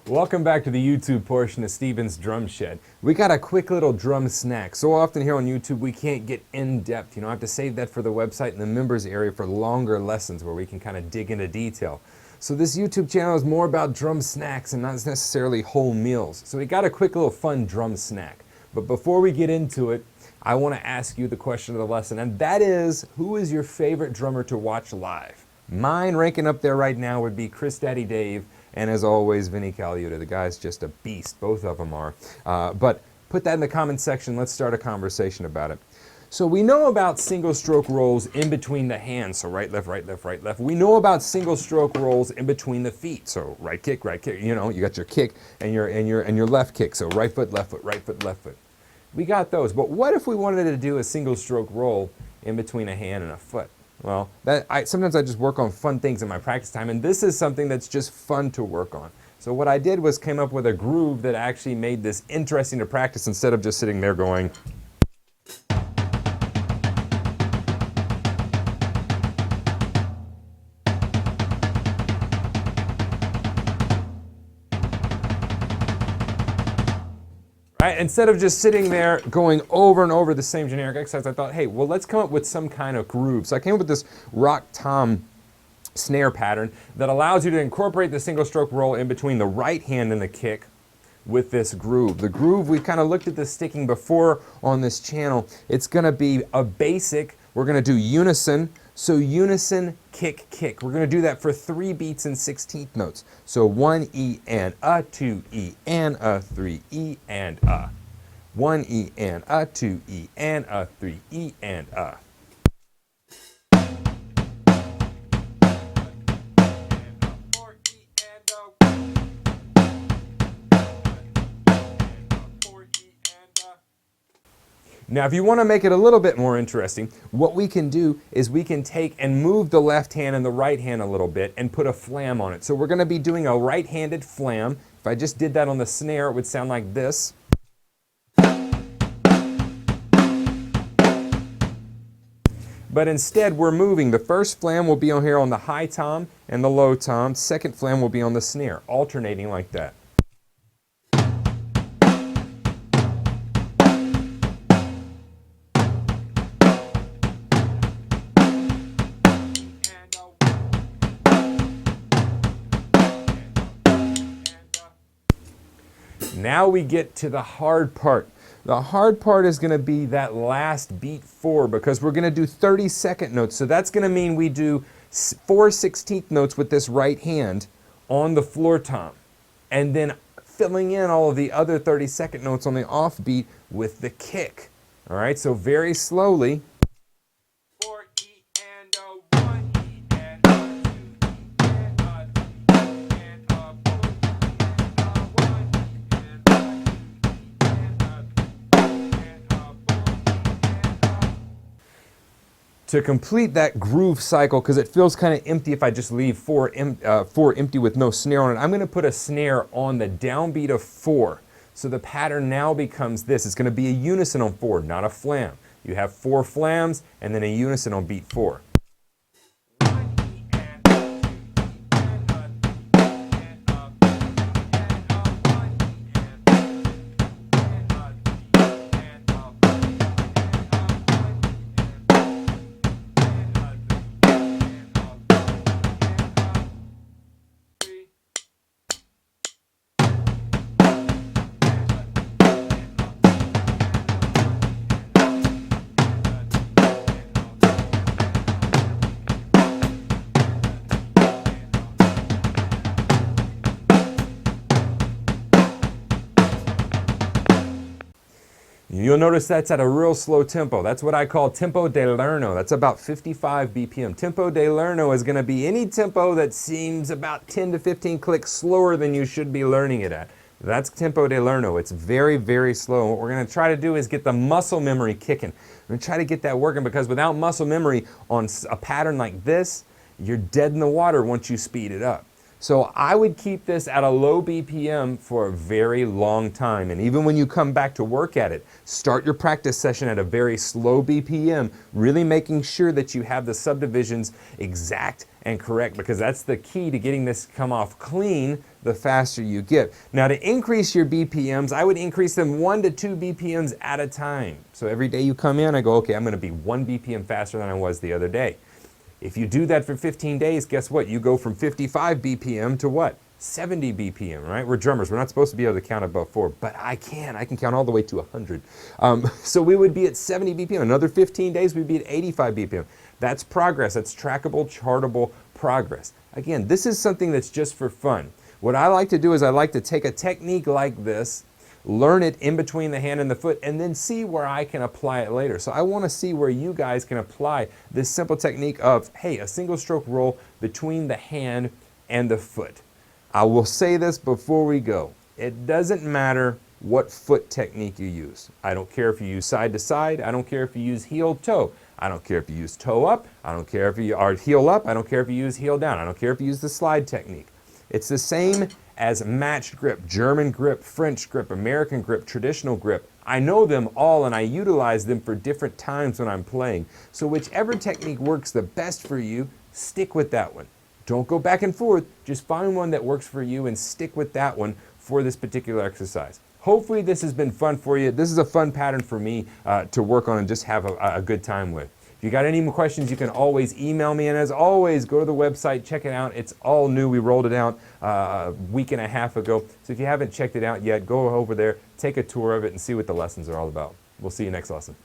Welcome back to the YouTube portion of Steven's Drum Shed. We got a quick little drum snack. So often here on YouTube we can't get in depth. I have to save that for the website and the members area for longer lessons where we can kind of dig into detail. So this YouTube channel is more about drum snacks and not necessarily whole meals. So we got a quick little fun drum snack. But before we get into it, I want to ask you the question of the lesson, and that is, who is your favorite drummer to watch live? Mine, ranking up there right now, would be Chris Daddy Dave, and as always, Vinny Caliuta. The guy's just a beast, both of them are. But put that in the comment section, let's start a conversation about it. So we know about single stroke rolls in between the hands, so right, left, right, left, right, left. We know about single stroke rolls in between the feet, so right kick, you got your kick and your left kick, so right foot, left foot, right foot, left foot. We got those, but what if we wanted to do a single stroke roll in between a hand and a foot? Well, sometimes I just work on fun things in my practice time, and this is something that's just fun to work on. So what I did was came up with a groove that actually made this interesting to practice instead of just sitting there going. Right? Instead of just sitting there going over and over the same generic exercise, I thought, hey, well, let's come up with some kind of groove. So I came up with this rock tom snare pattern that allows you to incorporate the single stroke roll in between the right hand and the kick with this groove. The groove, we've kind of looked at this sticking before on this channel. It's going to be a basic, we're going to do unison. So unison, kick, kick. We're going to do that for 3 beats and 16th notes. So 1 E and a, 2 E and a, 3 E and a. 1 E and a, 2 E and a, 3 E and a. Now, if you want to make it a little bit more interesting, what we can do is we can take and move the left hand and the right hand a little bit and put a flam on it. So we're going to be doing a right-handed flam. If I just did that on the snare, it would sound like this. But instead, we're moving. The first flam will be on here on the high tom and the low tom. Second flam will be on the snare, alternating like that. Now we get to the hard part. The hard part is going to be that last beat 4 because we're going to do 30-second notes. So that's going to mean we do 4 16th notes with this right hand on the floor tom, and then filling in all of the other 30-second notes on the offbeat with the kick. All right, so very slowly. To complete that groove cycle, because it feels kind of empty if I just leave 4 empty with no snare on it, I'm going to put a snare on the downbeat of 4. So the pattern now becomes this. It's going to be a unison on 4, not a flam. You have 4 flams and then a unison on beat 4. You'll notice that's at a real slow tempo. That's what I call tempo de lerno. That's about 55 BPM. Tempo de lerno is going to be any tempo that seems about 10 to 15 clicks slower than you should be learning it at. That's tempo de lerno. It's very, very slow. And what we're going to try to do is get the muscle memory kicking. We're going to try to get that working because without muscle memory on a pattern like this, you're dead in the water once you speed it up. So I would keep this at a low BPM for a very long time. And even when you come back to work at it, start your practice session at a very slow BPM, really making sure that you have the subdivisions exact and correct, because that's the key to getting this to come off clean, the faster you get. Now, to increase your BPMs, I would increase them 1 to 2 BPMs at a time. So every day you come in, I go, okay, I'm going to be 1 BPM faster than I was the other day. If you do that for 15 days, guess what? You go from 55 BPM to what? 70 BPM, right? We're drummers. We're not supposed to be able to count above 4, but I can. I can count all the way to 100. So we would be at 70 BPM. Another 15 days, we'd be at 85 BPM. That's progress. That's trackable, chartable progress. Again, this is something that's just for fun. What I like to do is I like to take a technique like this, learn it in between the hand and the foot, and then see where I can apply it later. So I want to see where you guys can apply this simple technique of, hey, a single stroke roll between the hand and the foot. I will say this before we go. It doesn't matter what foot technique you use. I don't care if you use side to side. I don't care if you use heel toe. I don't care if you use toe up. I don't care if you are heel up. I don't care if you use heel down. I don't care if you use the slide technique. It's the same as matched grip, German grip, French grip, American grip, traditional grip. I know them all and I utilize them for different times when I'm playing. So whichever technique works the best for you, stick with that one. Don't go back and forth. Just find one that works for you and stick with that one for this particular exercise. Hopefully this has been fun for you. This is a fun pattern for me to work on and just have a good time with. If you got any more questions, you can always email me. And as always, go to the website, check it out. It's all new. We rolled it out a week and a half ago. So if you haven't checked it out yet, go over there, take a tour of it, and see what the lessons are all about. We'll see you next lesson.